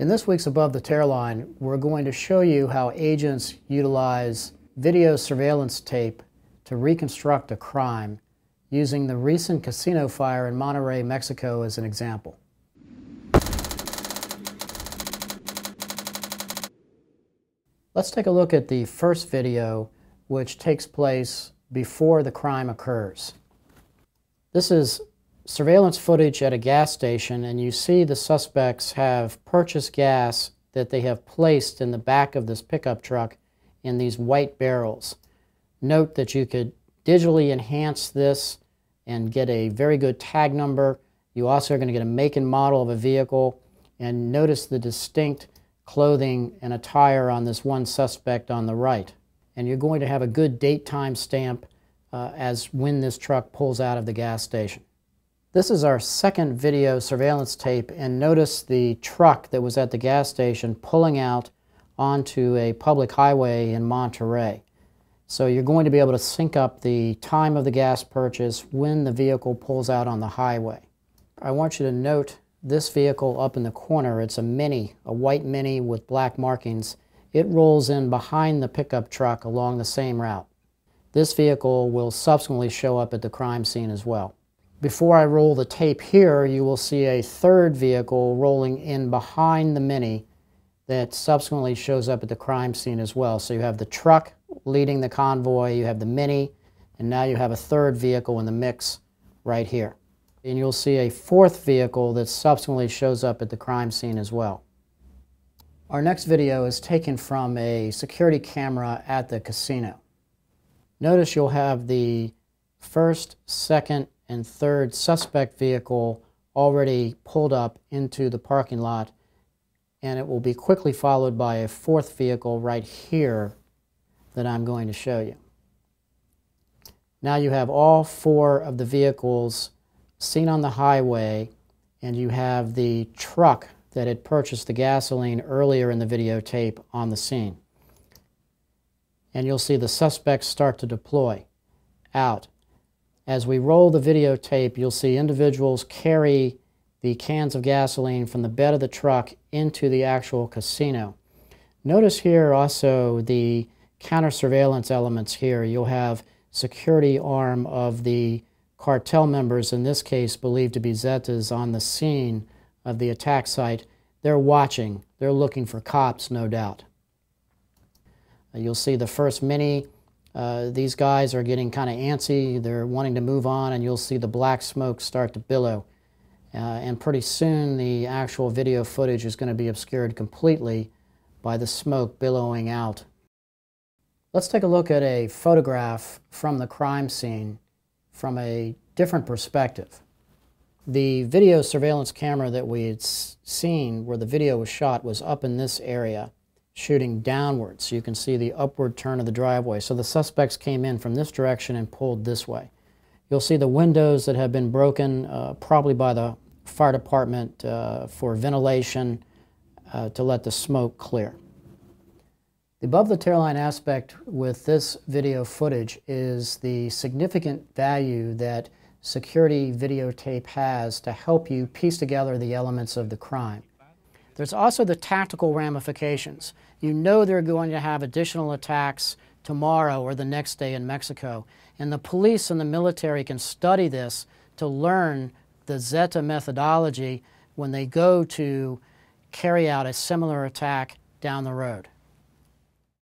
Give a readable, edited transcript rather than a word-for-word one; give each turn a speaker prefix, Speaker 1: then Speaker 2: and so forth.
Speaker 1: In this week's Above the Tearline, we're going to show you how agents utilize video surveillance tape to reconstruct a crime using the recent casino fire in Monterrey, Mexico as an example. Let's take a look at the first video, which takes place before the crime occurs. This is surveillance footage at a gas station, and you see the suspects have purchased gas that they have placed in the back of this pickup truck in these white barrels. Note that you could digitally enhance this and get a very good tag number. You also are going to get a make and model of a vehicle, and notice the distinct clothing and attire on this one suspect on the right. And you're going to have a good date time stamp as when this truck pulls out of the gas station. This is our second video surveillance tape, and notice the truck that was at the gas station pulling out onto a public highway in Monterrey. So you're going to be able to sync up the time of the gas purchase when the vehicle pulls out on the highway. I want you to note this vehicle up in the corner. It's a Mini, a white Mini with black markings. It rolls in behind the pickup truck along the same route. This vehicle will subsequently show up at the crime scene as well. Before I roll the tape here, you will see a third vehicle rolling in behind the Mini that subsequently shows up at the crime scene as well. So you have the truck leading the convoy, you have the Mini, and now you have a third vehicle in the mix right here. And you'll see a fourth vehicle that subsequently shows up at the crime scene as well. Our next video is taken from a security camera at the casino. Notice you'll have the first, second, and third suspect vehicle already pulled up into the parking lot, and it will be quickly followed by a fourth vehicle right here that I'm going to show you. Now you have all four of the vehicles seen on the highway, and you have the truck that had purchased the gasoline earlier in the videotape on the scene. And you'll see the suspects start to deploy out. As we roll the videotape, you'll see individuals carry the cans of gasoline from the bed of the truck into the actual casino. Notice here also the counter surveillance elements here. You'll have security arm of the cartel members, in this case believed to be Zetas, on the scene of the attack site. They're watching. They're looking for cops, no doubt. You'll see the first Mini. These guys are getting kind of antsy. They're wanting to move on, and you'll see the black smoke start to billow. And pretty soon the actual video footage is going to be obscured completely by the smoke billowing out. Let's take a look at a photograph from the crime scene from a different perspective. The video surveillance camera that we had seen where the video was shot was up in this area, shooting downwards. So you can see the upward turn of the driveway. So the suspects came in from this direction and pulled this way. You'll see the windows that have been broken, probably by the fire department for ventilation to let the smoke clear. The above the Tearline aspect with this video footage is the significant value that security videotape has to help you piece together the elements of the crime. There's also the tactical ramifications. You know they're going to have additional attacks tomorrow or the next day in Mexico, and the police and the military can study this to learn the Zeta methodology when they go to carry out a similar attack down the road.